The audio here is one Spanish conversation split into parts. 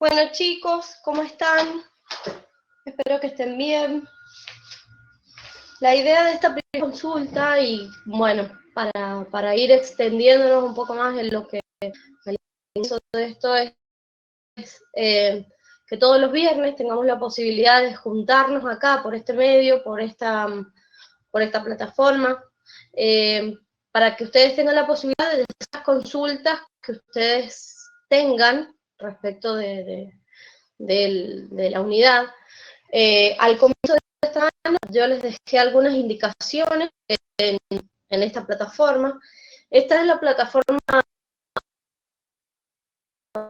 Bueno chicos, ¿cómo están? Espero que estén bien. La idea de esta primera consulta y bueno, para ir extendiéndonos un poco más en lo que el inicio de esto es que todos los viernes tengamos la posibilidad de juntarnos acá por este medio, por esta plataforma, para que ustedes tengan la posibilidad de esas consultas que ustedes tengan respecto de la unidad. Al comienzo de esta semana yo les dejé algunas indicaciones en esta plataforma. Esta es la plataforma...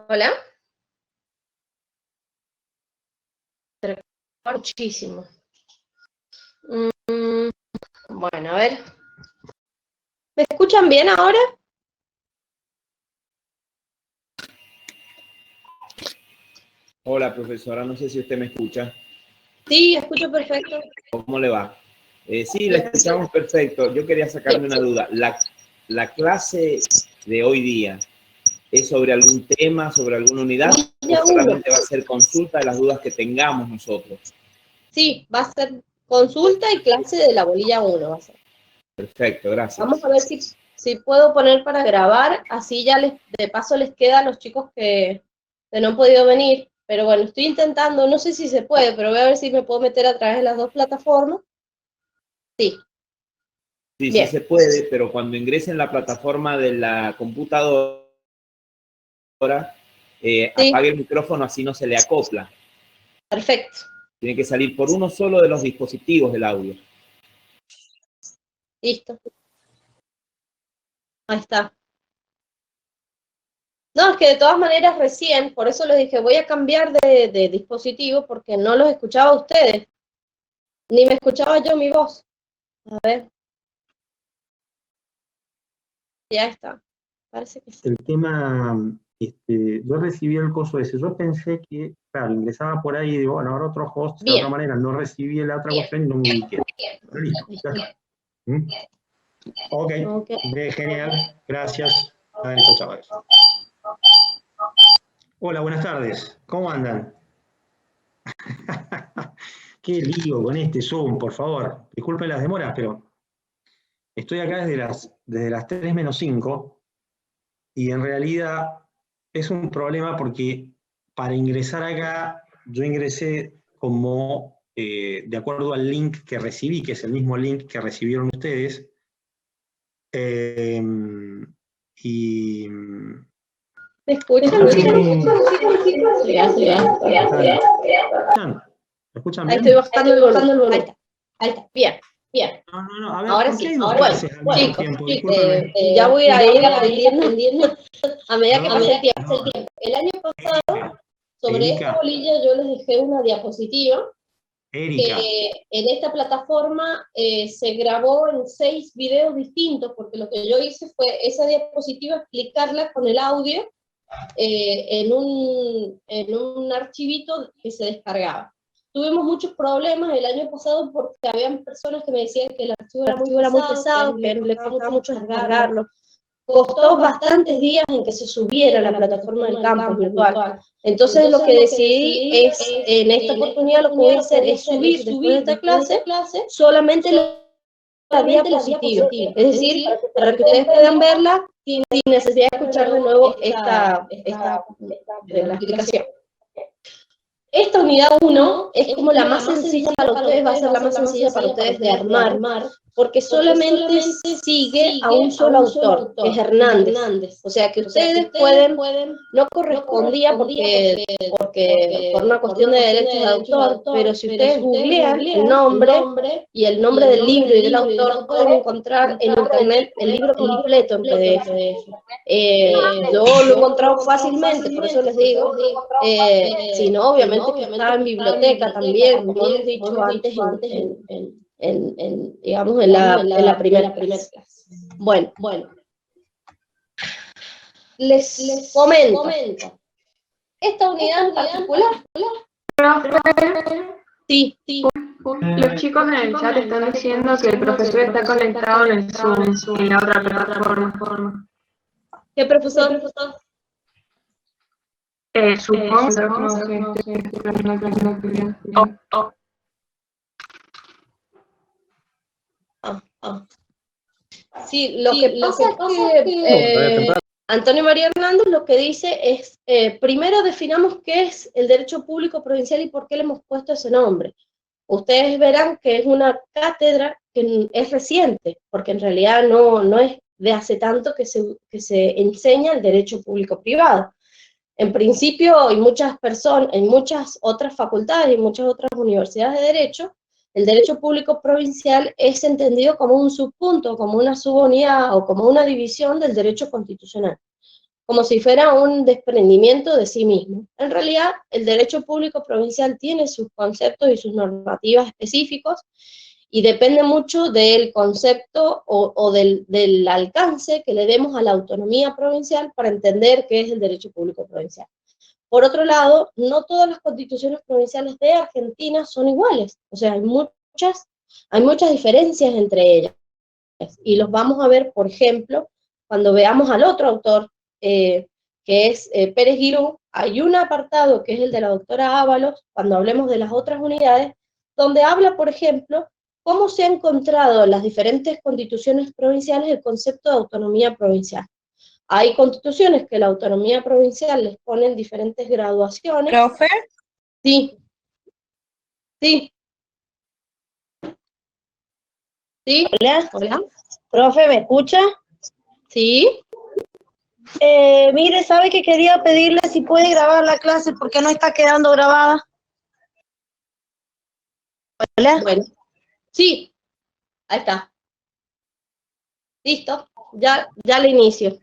¿Hola? Muchísimo. Bueno, a ver. ¿Me escuchan bien ahora? Hola, profesora, no sé si usted me escucha. Sí, escucho perfecto. ¿Cómo le va? Sí, la escuchamos perfecto. Yo quería sacarme una duda. ¿La clase de hoy día es sobre algún tema, sobre alguna unidad, o solamente va a ser consulta de las dudas que tengamos nosotros? Sí, va a ser consulta y clase de la bolilla 1 va a ser. Perfecto, gracias. Vamos a ver si puedo poner para grabar, así ya de paso les queda a los chicos que no han podido venir, pero bueno, estoy intentando, no sé si se puede, pero voy a ver si me puedo meter a través de las dos plataformas. Sí. Sí, Bien. sí se puede, pero cuando ingrese en la plataforma de la computadora, apague el micrófono, así no se le acopla. Perfecto. Tiene que salir por uno solo de los dispositivos del audio. Listo. Ahí está. No, es que de todas maneras recién, por eso les dije, voy a cambiar de dispositivo porque no los escuchaba a ustedes. Ni me escuchaba yo mi voz. A ver. Ya está. Parece que sí. El tema, yo recibí el coso ese. Yo pensé que, claro, ingresaba por ahí y digo, bueno, ahora otro host, de otra manera, no recibí la otra cuestión y no me ubiqué. Pero listo, ya está. Ok, genial, gracias. Chao. Hola, buenas tardes, ¿cómo andan? Qué lío con este Zoom, por favor. Disculpen las demoras, pero estoy acá desde las 3 menos 5 y en realidad es un problema porque para ingresar acá, yo ingresé como, de acuerdo al link que recibí, que es el mismo link que recibieron ustedes, y... ¿Me escuchan? ¿Me escuchan bien? Ahí estoy bajando el volumen. Ahí está. Bien. No, a ver, Ahora ¿por qué sí. hay dos Bueno, clases al mismo tiempo? Discúlpenme. ya voy a ir aprendiendo a medida que pase el tiempo. El año pasado, sobre esta bolilla, yo les dejé una diapositiva que en esta plataforma se grabó en 6 videos distintos, porque lo que yo hice fue esa diapositiva explicarla con el audio en un archivito que se descargaba. Tuvimos muchos problemas el año pasado porque habían personas que me decían que el archivo era muy pesado, que le costaba mucho descargarlo. Costó bastantes días en que se subiera a la plataforma del campus virtual. Entonces lo que decidí es, en esta oportunidad lo que voy a hacer es subir después de esta clase solamente la diapositiva. Es decir, para que ustedes puedan verla sin necesidad de escuchar de nuevo la explicación. Esta unidad 1 es como la más sencilla para ustedes, va a ser la más sencilla para ustedes de armar, porque solamente sigue a un solo autor, que es Hernández. O sea que ustedes pueden, no correspondía porque por una cuestión de derechos de autor, pero si ustedes googlean el nombre y el nombre del libro y del autor, pueden encontrar en internet el libro completo en PDF. Yo lo he encontrado fácilmente, por eso les digo, si no, obviamente que está en biblioteca también, como hemos dicho antes, digamos, en la primera clase. Bueno, les comento. Esta unidad en particular. Sí. Los chicos en el chat están diciendo que el profesor está conectado en el Zoom, en la otra plataforma. ¿Qué profesor? Supongo, no sé. Sí, lo que pasa es que Antonio María Hernández lo que dice es, primero definamos qué es el derecho público provincial y por qué le hemos puesto ese nombre. Ustedes verán que es una cátedra que es reciente, porque en realidad no es de hace tanto que se enseña el derecho público-privado. En principio, en muchas otras facultades y muchas otras universidades de derecho, el derecho público provincial es entendido como un subpunto, como una subunidad o como una división del derecho constitucional, como si fuera un desprendimiento de sí mismo. En realidad, el derecho público provincial tiene sus conceptos y sus normativas específicos y depende mucho del concepto o del alcance que le demos a la autonomía provincial para entender qué es el derecho público provincial. Por otro lado, no todas las constituciones provinciales de Argentina son iguales, o sea, hay muchas diferencias entre ellas, y los vamos a ver, por ejemplo, cuando veamos al otro autor, que es Pérez Guirú. Hay un apartado que es el de la doctora Ábalos, cuando hablemos de las otras unidades, donde habla, por ejemplo, cómo se ha encontrado en las diferentes constituciones provinciales el concepto de autonomía provincial. Hay constituciones que la autonomía provincial les ponen diferentes graduaciones. ¿Profe? Sí. Sí. Sí. Hola. Hola. Profe, ¿me escucha? Sí. Mire, ¿sabe que quería pedirle si puede grabar la clase porque no está quedando grabada? Hola. Bueno. Sí. Ahí está. Listo. Ya le inicio.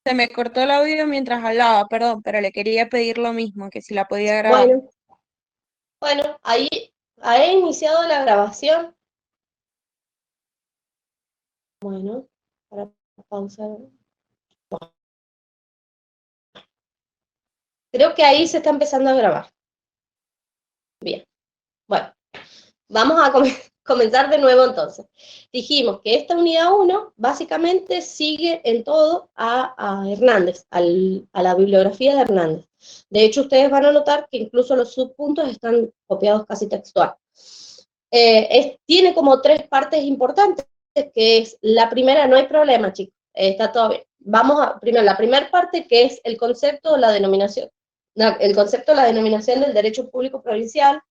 Se me cortó el audio mientras hablaba, perdón, pero le quería pedir lo mismo, que si la podía grabar. Bueno, ahí he iniciado la grabación. Bueno, para pausar. Creo que ahí se está empezando a grabar. Bien. Bueno, vamos a comenzar de nuevo entonces. Dijimos que esta unidad 1 básicamente sigue en todo a Hernández, a la bibliografía de Hernández. De hecho, ustedes van a notar que incluso los subpuntos están copiados casi textual. Tiene como 3 partes importantes, que es la primera, no hay problema, chicos, está todo bien. Vamos a, primero, la primera parte, que es el concepto de la denominación, del derecho público provincial.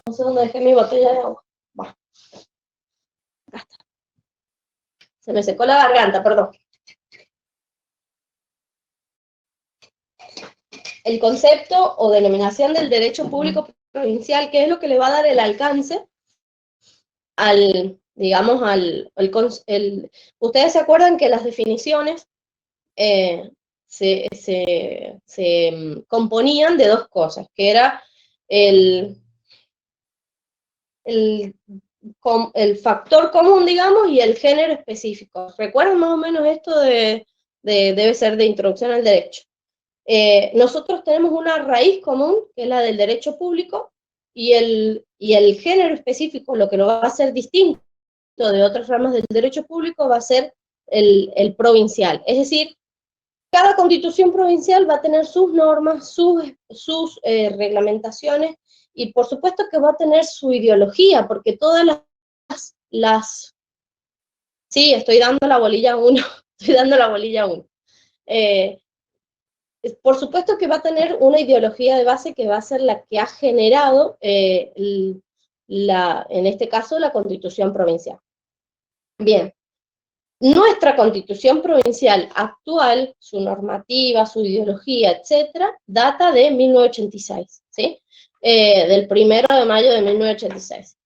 No sé dónde dejé mi botella de agua. Bueno, acá está. Se me secó la garganta, perdón. El concepto o denominación del derecho público provincial, que es lo que le va a dar el alcance al, digamos, ustedes se acuerdan que las definiciones se componían de 2 cosas, que era el factor común, digamos, y el género específico. ¿Recuerdan más o menos esto debe ser de introducción al derecho? Nosotros tenemos una raíz común, que es la del derecho público, y el género específico, lo que lo va a hacer distinto de otras ramas del derecho público, va a ser el provincial. Es decir, cada constitución provincial va a tener sus normas, sus reglamentaciones, y por supuesto que va a tener su ideología, porque todas las sí, estoy dando la bolilla 1, estoy dando la bolilla 1. Por supuesto que va a tener una ideología de base que va a ser la que ha generado, en este caso, la Constitución provincial. Bien, nuestra Constitución provincial actual, su normativa, su ideología, etcétera, data de 1986, ¿sí? Del 1 de mayo de 1986.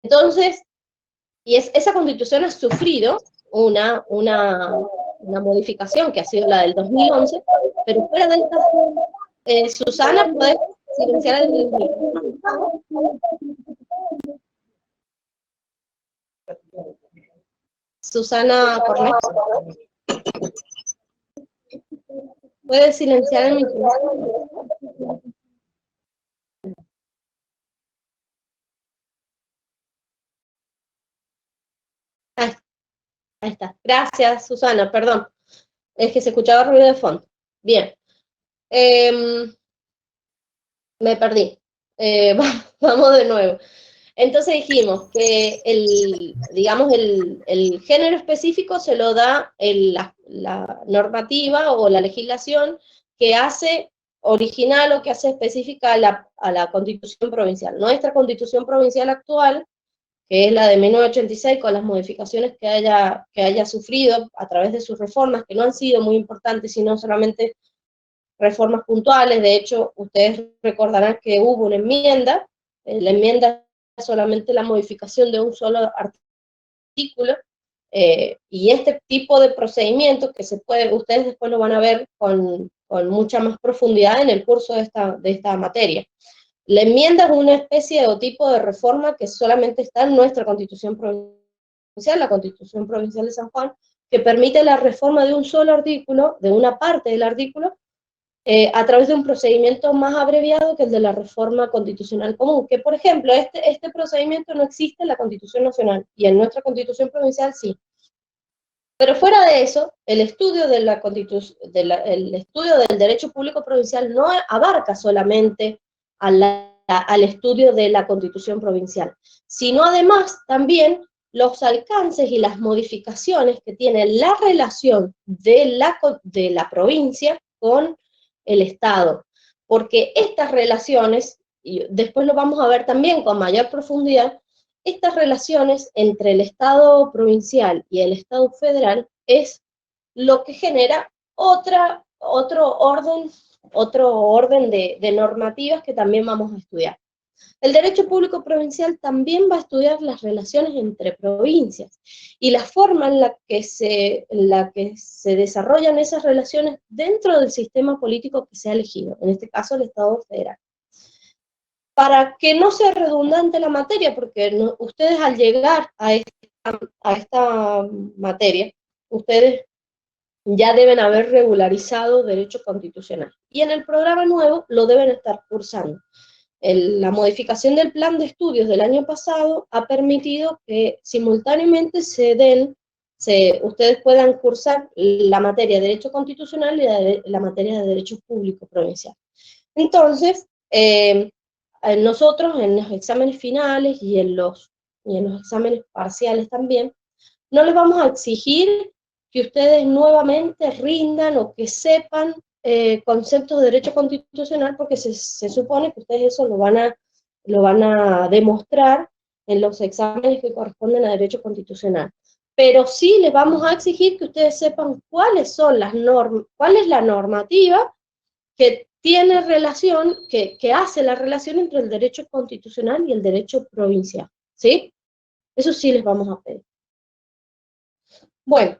Entonces, esa Constitución ha sufrido una modificación que ha sido la del 2011, pero fuera de esta, Susana, ¿puedes silenciar el micrófono? Susana Cornet, ¿puedes silenciar el micrófono? Ahí está. Gracias, Susana, perdón. Es que se escuchaba ruido de fondo. Bien. Me perdí. Vamos de nuevo. Entonces dijimos que digamos, el género específico se lo da la normativa o la legislación que hace original o que hace específica a la Constitución provincial. Nuestra Constitución provincial actual, que es la de 1986, con las modificaciones que haya sufrido a través de sus reformas, que no han sido muy importantes, sino solamente reformas puntuales. De hecho, ustedes recordarán que hubo una enmienda, la enmienda es solamente la modificación de un solo artículo, y este tipo de procedimientos que ustedes después lo van a ver con mucha más profundidad en el curso de esta materia. La enmienda es una especie o tipo de reforma que solamente está en nuestra Constitución provincial, la Constitución Provincial de San Juan, que permite la reforma de un solo artículo, de una parte del artículo, a través de un procedimiento más abreviado que el de la reforma constitucional común, que por ejemplo, este procedimiento no existe en la Constitución Nacional, y en nuestra Constitución Provincial sí. Pero fuera de eso, el estudio el estudio del derecho público provincial no abarca solamente al estudio de la Constitución provincial, sino además también los alcances y las modificaciones que tiene la relación de la provincia con el Estado, porque estas relaciones, y después lo vamos a ver también con mayor profundidad, estas relaciones entre el Estado provincial y el Estado federal es lo que genera otro orden de normativas que también vamos a estudiar. El derecho público provincial también va a estudiar las relaciones entre provincias y la forma en la que se desarrollan esas relaciones dentro del sistema político que se ha elegido, en este caso el Estado federal. Para que no sea redundante la materia, porque ustedes al llegar a esta materia, ustedes ya deben haber regularizado derecho constitucional. Y en el programa nuevo lo deben estar cursando. La modificación del plan de estudios del año pasado ha permitido que simultáneamente ustedes puedan cursar la materia de Derecho Constitucional y la materia de Derecho Público Provincial. Entonces, nosotros en los exámenes finales y en los exámenes parciales también, no les vamos a exigir que ustedes nuevamente rindan o que sepan conceptos de derecho constitucional, porque se supone que ustedes eso lo van a demostrar en los exámenes que corresponden a derecho constitucional. Pero sí les vamos a exigir que ustedes sepan cuál es la normativa que tiene relación, que hace la relación entre el derecho constitucional y el derecho provincial, ¿sí? Eso sí les vamos a pedir. Bueno,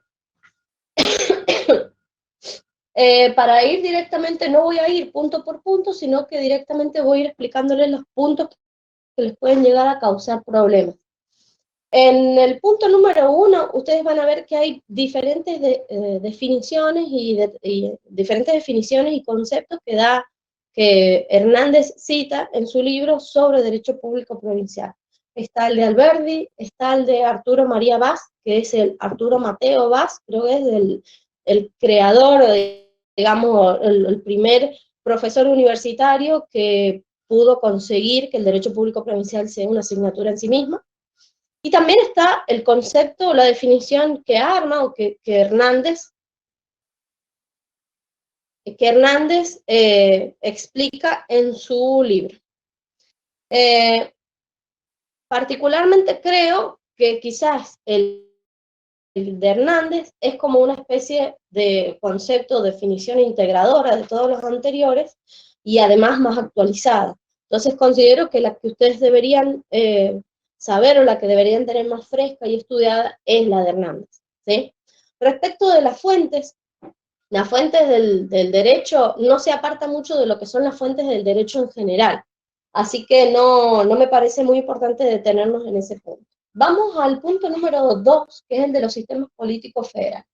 para ir directamente, no voy a ir punto por punto, sino que directamente voy a ir explicándoles los puntos que les pueden llegar a causar problemas. En el punto número 1, ustedes van a ver que hay diferentes definiciones diferentes definiciones y conceptos que Hernández cita en su libro sobre derecho público provincial. Está el de Alberdi, está el de Arturo María Vaz, que es el Arturo Mateo Vaz, creo que es el creador, digamos, el primer profesor universitario que pudo conseguir que el derecho público provincial sea una asignatura en sí misma. Y también está el concepto, la definición que arma, o que Hernández explica en su libro. Particularmente creo que quizás el de Hernández es como una especie de concepto, definición integradora de todos los anteriores y además más actualizada. Entonces considero que la que ustedes deberían saber, o la que deberían tener más fresca y estudiada, es la de Hernández, ¿sí? Respecto de las fuentes del derecho no se aparta mucho de lo que son las fuentes del derecho en general, así que no me parece muy importante detenernos en ese punto. Vamos al punto número 2, que es el de los sistemas políticos federales.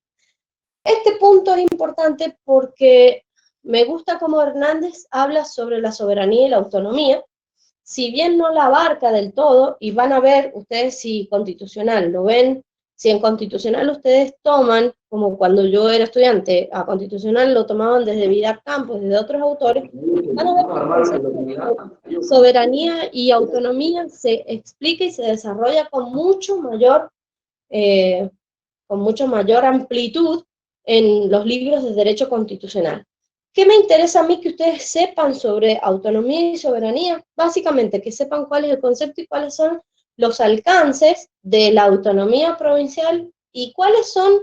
Este punto es importante porque me gusta cómo Hernández habla sobre la soberanía y la autonomía, si bien no la abarca del todo, y van a ver ustedes si constitucional lo ven Si en Constitucional ustedes toman, como cuando yo era estudiante, a Constitucional lo tomaban desde Vidal Campos, desde otros autores, van a ver que el concepto de soberanía y autonomía se explica y se desarrolla con mucho mayor amplitud en los libros de derecho constitucional. ¿Qué me interesa a mí que ustedes sepan sobre autonomía y soberanía? Básicamente, que sepan cuál es el concepto y cuáles son los alcances de la autonomía provincial y cuáles son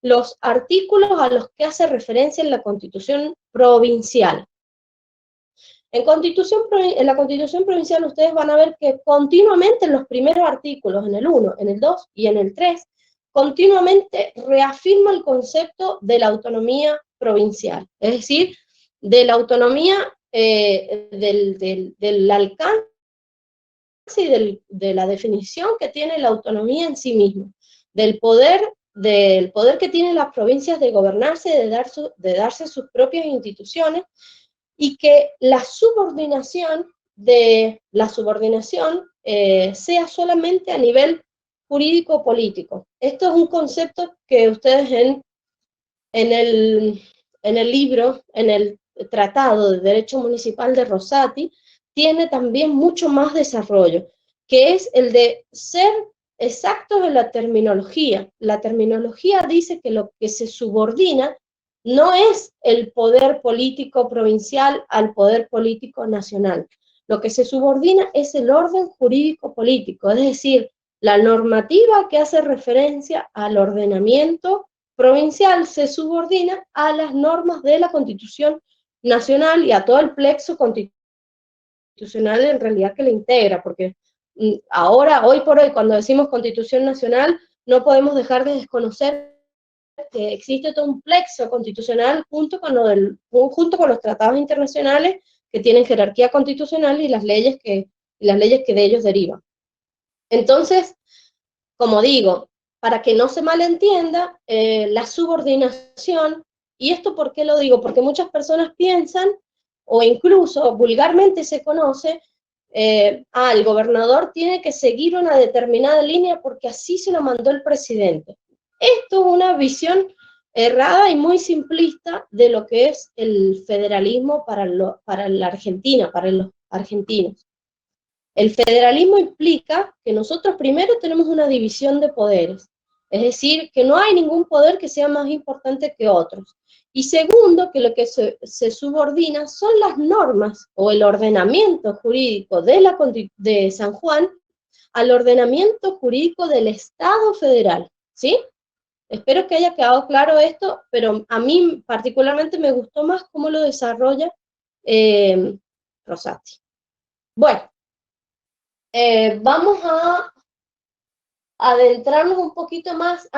los artículos a los que hace referencia en la Constitución provincial. En la Constitución provincial ustedes van a ver que continuamente en los primeros artículos, en el 1, en el 2 y en el 3, continuamente reafirma el concepto de la autonomía provincial, es decir, de la autonomía del alcance y de la definición que tiene la autonomía en sí misma, del poder que tienen las provincias de gobernarse, de darse sus propias instituciones, y que la subordinación sea solamente a nivel jurídico-político. Esto es un concepto que ustedes en el libro, en el Tratado de Derecho Municipal de Rosati, tiene también mucho más desarrollo, que es el de ser exactos en la terminología. La terminología dice que lo que se subordina no es el poder político provincial al poder político nacional. Lo que se subordina es el orden jurídico político, es decir, la normativa que hace referencia al ordenamiento provincial se subordina a las normas de la Constitución Nacional y a todo el plexo constitucional en realidad que le integra, porque ahora, hoy por hoy, cuando decimos Constitución Nacional, no podemos dejar de desconocer que existe todo un plexo constitucional junto con los tratados internacionales que tienen jerarquía constitucional y las leyes que de ellos derivan. Entonces, como digo, para que no se malentienda, la subordinación, y esto ¿por qué lo digo? Porque muchas personas piensan, o incluso vulgarmente se conoce, el gobernador tiene que seguir una determinada línea porque así se lo mandó el presidente. Esto es una visión errada y muy simplista de lo que es el federalismo para la Argentina, para los argentinos. El federalismo implica que nosotros primero tenemos una división de poderes, es decir, que no hay ningún poder que sea más importante que otros. Y segundo, que lo que se subordina son las normas o el ordenamiento jurídico de San Juan al ordenamiento jurídico del Estado federal, ¿sí? Espero que haya quedado claro esto, pero a mí particularmente me gustó más cómo lo desarrolla Rosati. Bueno, vamos a adentrarnos un poquito más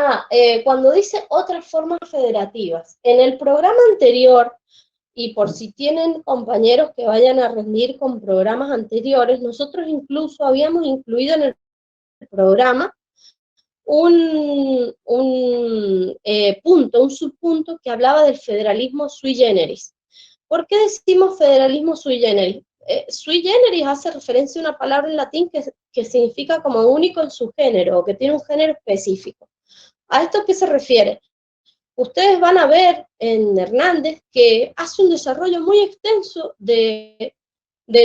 cuando dice otras formas federativas. En el programa anterior, y por si tienen compañeros que vayan a rendir con programas anteriores, nosotros incluso habíamos incluido en el programa un subpunto que hablaba del federalismo sui generis. ¿Por qué decimos federalismo sui generis? Sui generis hace referencia a una palabra en latín que significa como único en su género, o que tiene un género específico. ¿A esto qué se refiere? Ustedes van a ver en Hernández que hace un desarrollo muy extenso del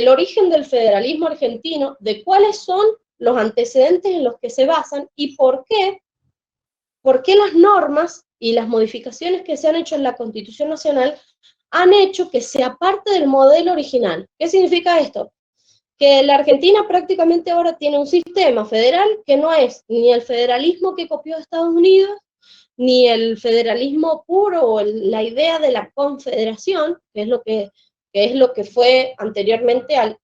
origen del federalismo argentino, de cuáles son los antecedentes en los que se basan y por qué las normas y las modificaciones que se han hecho en la Constitución Nacional han hecho que sea parte del modelo original. ¿Qué significa esto? Que la Argentina prácticamente ahora tiene un sistema federal que no es ni el federalismo que copió Estados Unidos, ni el federalismo puro o la idea de la confederación, que es lo que fue anteriormente al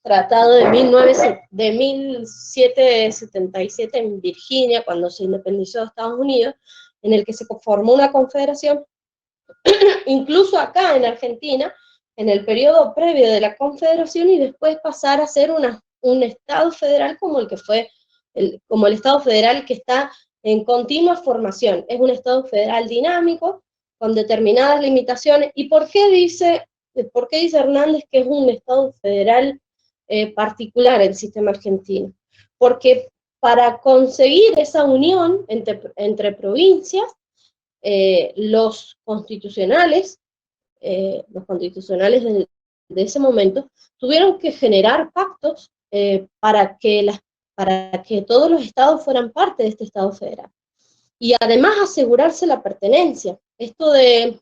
Tratado de 1777 en Virginia, cuando se independizó de Estados Unidos, en el que se formó una confederación. Incluso acá en Argentina, en el periodo previo de la confederación y después pasar a ser un Estado federal como el que fue, como el Estado federal que está en continua formación. Es un Estado federal dinámico, con determinadas limitaciones. ¿Y por qué dice Hernández que es un Estado federal particular el sistema argentino? Porque para conseguir esa unión entre provincias, los constitucionales de ese momento tuvieron que generar pactos para que todos los estados fueran parte de este Estado federal. Y además asegurarse la pertenencia. Esto de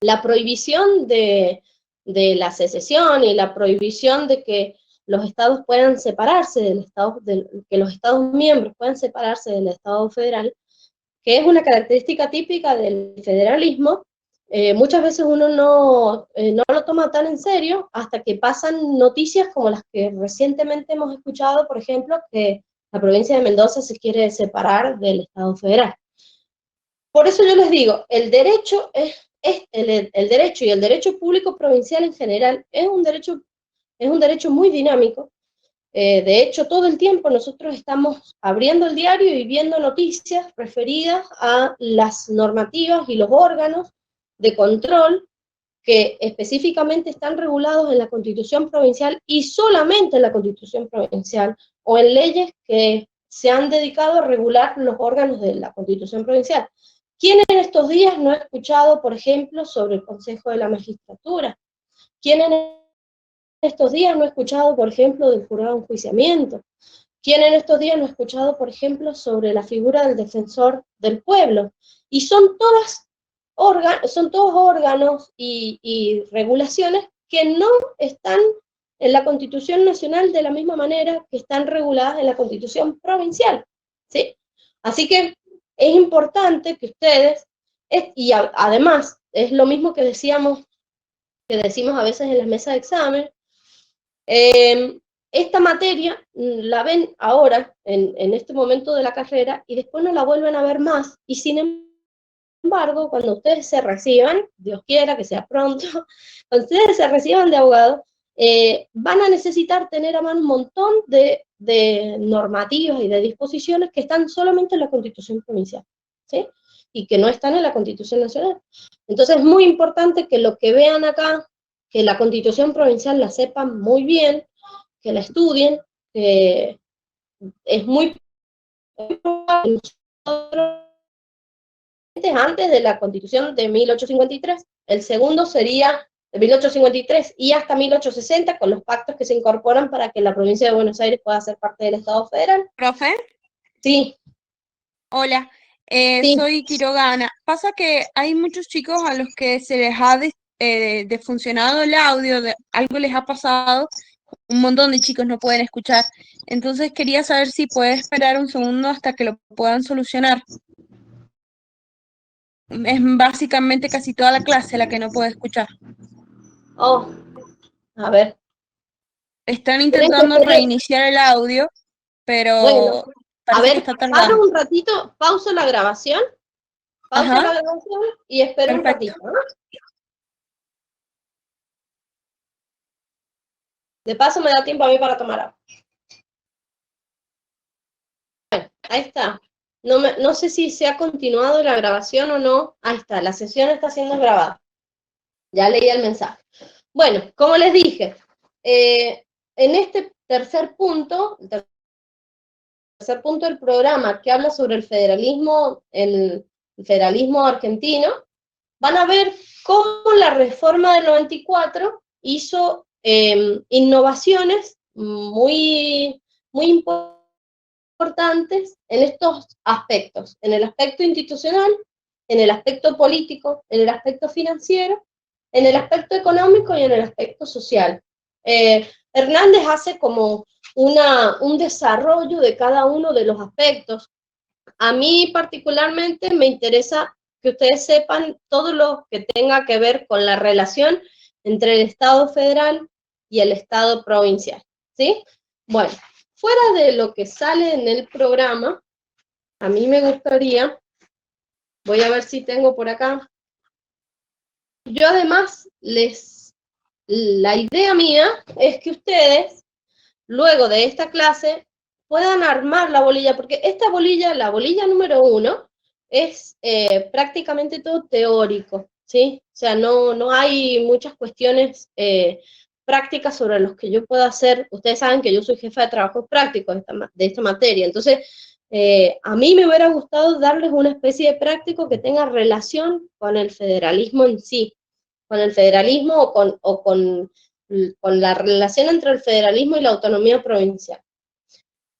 la prohibición de la secesión y la prohibición de que los estados puedan separarse que los estados miembros puedan separarse del Estado federal, que es una característica típica del federalismo. Muchas veces uno no lo toma tan en serio hasta que pasan noticias como las que recientemente hemos escuchado, por ejemplo, que la provincia de Mendoza se quiere separar del Estado federal. Por eso yo les digo, el derecho y el derecho público provincial en general es un derecho muy dinámico. De hecho, todo el tiempo nosotros estamos abriendo el diario y viendo noticias referidas a las normativas y los órganos de control que específicamente están regulados en la Constitución provincial y solamente en la Constitución provincial, o en leyes que se han dedicado a regular los órganos de la Constitución provincial. ¿Quién en estos días no ha escuchado, por ejemplo, sobre el Consejo de la Magistratura? ¿Quién en estos días no ha escuchado, por ejemplo, del jurado de enjuiciamiento? ¿Quién en estos días no ha escuchado, por ejemplo, sobre la figura del defensor del pueblo? Y son todos órganos y regulaciones que no están en la Constitución Nacional de la misma manera que están reguladas en la Constitución Provincial, ¿sí? Así que es importante que ustedes, además, es lo mismo que decimos a veces en las mesas de examen, esta materia la ven ahora, en este momento de la carrera, y después no la vuelven a ver más, y sin embargo, cuando ustedes se reciban, Dios quiera que sea pronto, cuando ustedes se reciban de abogado, van a necesitar tener a mano un montón de normativas y de disposiciones que están solamente en la Constitución provincial, ¿sí? Y que no están en la Constitución nacional. Entonces es muy importante que lo que vean acá, que la Constitución provincial la sepan muy bien, que la estudien, que es muy antes de la Constitución de 1853, el segundo sería de 1853 y hasta 1860, con los pactos que se incorporan para que la provincia de Buenos Aires pueda ser parte del Estado federal. ¿Profe? Sí. Hola, Sí. soy Quirogana. Pasa que hay muchos chicos a los que se les ha desfuncionado el audio, algo les ha pasado, un montón de chicos no pueden escuchar. Entonces quería saber si puedes esperar un segundo hasta que lo puedan solucionar. Es básicamente casi toda la clase la que no puede escuchar. Oh, a ver. Están intentando reiniciar el audio, pero bueno, parece que está tardando. Paro un ratito, pauso la grabación, la grabación y espero Perfecto. un ratito, ¿no? De paso me da tiempo a mí para tomar agua. Bueno, ahí está. No sé si se ha continuado la grabación o no. Ahí está, la sesión está siendo grabada. Ya leí el mensaje. Bueno, como les dije, en este tercer punto del programa que habla sobre el federalismo argentino, van a ver cómo la reforma del 94 hizo innovaciones muy, muy importantes en estos aspectos, en el aspecto institucional, en el aspecto político, en el aspecto financiero, en el aspecto económico y en el aspecto social. Hernández hace como un desarrollo de cada uno de los aspectos. A mí particularmente me interesa que ustedes sepan todo lo que tenga que ver con la relación entre el Estado federal y el Estado provincial, ¿sí? Bueno, fuera de lo que sale en el programa, a mí me gustaría, voy a ver si tengo por acá, yo además la idea mía es que ustedes, luego de esta clase, puedan armar la bolilla, porque esta bolilla, la bolilla número 1, es prácticamente todo teórico, ¿sí? O sea, no hay muchas cuestiones prácticas sobre los que yo puedo hacer. Ustedes saben que yo soy jefa de trabajos prácticos de esta materia, entonces a mí me hubiera gustado darles una especie de práctico que tenga relación con el federalismo en sí, con el federalismo o con la relación entre el federalismo y la autonomía provincial.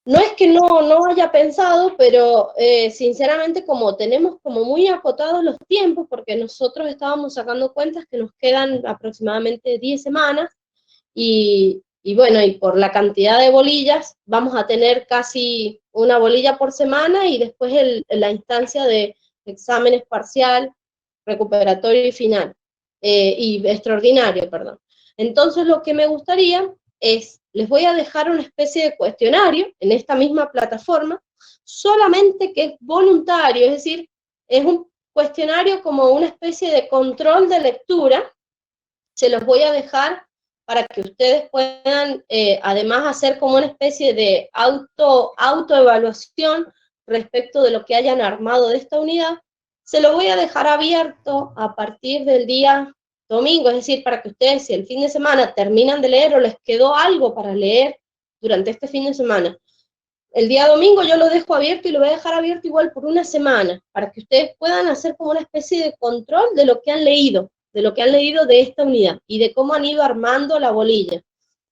No es que no haya pensado, pero sinceramente como tenemos como muy acotados los tiempos, porque nosotros estábamos sacando cuentas que nos quedan aproximadamente 10 semanas, y bueno, y por la cantidad de bolillas, vamos a tener casi una bolilla por semana, y después la instancia de exámenes parcial, recuperatorio y final, y extraordinario, perdón. Entonces lo que me gustaría es, les voy a dejar una especie de cuestionario en esta misma plataforma, solamente que es voluntario, es decir, es un cuestionario como una especie de control de lectura. Se los voy a dejar para que ustedes puedan además hacer como una especie de autoevaluación respecto de lo que hayan armado de esta unidad. Se lo voy a dejar abierto a partir del día domingo, es decir, para que ustedes, si el fin de semana terminan de leer o les quedó algo para leer durante este fin de semana, el día domingo yo lo dejo abierto, y lo voy a dejar abierto igual por una semana, para que ustedes puedan hacer como una especie de control de lo que han leído, de esta unidad, y de cómo han ido armando la bolilla.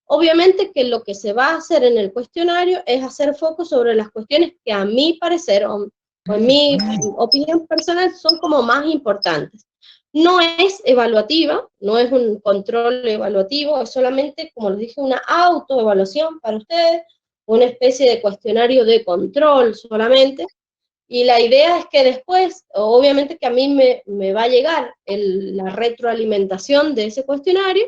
Obviamente que lo que se va a hacer en el cuestionario es hacer foco sobre las cuestiones que a mi parecer, o en mi opinión personal, son como más importantes. No es evaluativa, no es un control evaluativo, es solamente, como les dije, una autoevaluación para ustedes, una especie de cuestionario de control solamente, y la idea es que después, obviamente que a mí me va a llegar la retroalimentación de ese cuestionario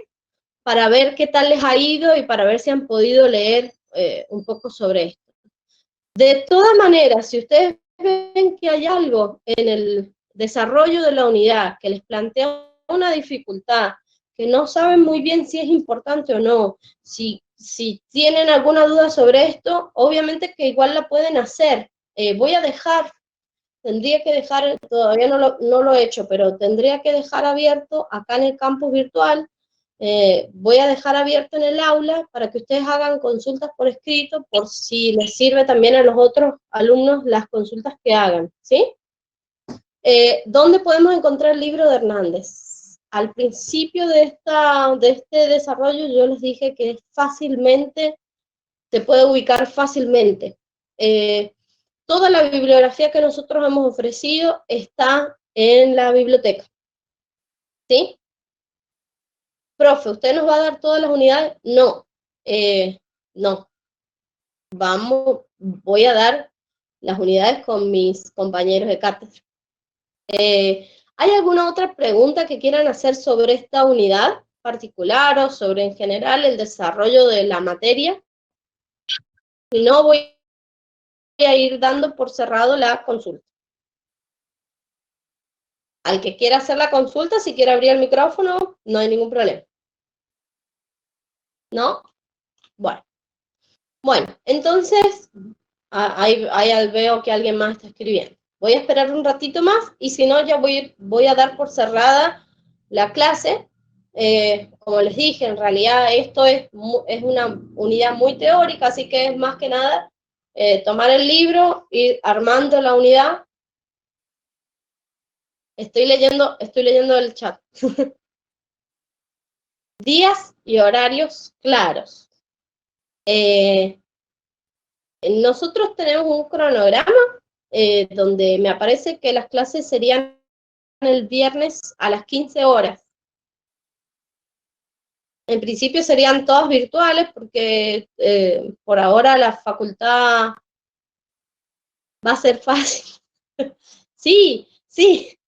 para ver qué tal les ha ido y para ver si han podido leer un poco sobre esto. De todas maneras, si ustedes ven que hay algo en el desarrollo de la unidad que les plantea una dificultad, que no saben muy bien si es importante o no, si tienen alguna duda sobre esto, obviamente que igual la pueden hacer. Voy a dejar, tendría que dejar, todavía no lo he hecho, pero tendría que dejar abierto acá en el campus virtual, voy a dejar abierto en el aula para que ustedes hagan consultas por escrito, por si les sirve también a los otros alumnos las consultas que hagan, ¿sí? ¿Dónde podemos encontrar el libro de Hernández? Al principio de este desarrollo yo les dije que fácilmente, se puede ubicar fácilmente. Toda la bibliografía que nosotros hemos ofrecido está en la biblioteca, ¿sí? Profe, ¿usted nos va a dar todas las unidades? No, no. Voy a dar las unidades con mis compañeros de cátedra. ¿Hay alguna otra pregunta que quieran hacer sobre esta unidad particular o sobre en general el desarrollo de la materia? Si no, voy a ir dando por cerrado la consulta. Al que quiera hacer la consulta, si quiere abrir el micrófono, no hay ningún problema. ¿No? Bueno, entonces, ahí veo que alguien más está escribiendo. Voy a esperar un ratito más, y si no, ya voy a dar por cerrada la clase. Como les dije, en realidad esto es una unidad muy teórica, así que es más que nada tomar el libro, ir armando la unidad. Estoy leyendo el chat. Días y horarios claros. Nosotros tenemos un cronograma donde me aparece que las clases serían el viernes a las 15 horas. En principio serían todas virtuales porque por ahora la facultad va a ser fácil. Sí,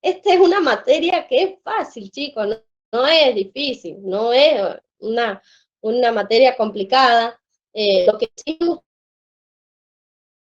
esta es una materia que es fácil, chicos, no es difícil, no es una materia complicada. Lo que sí me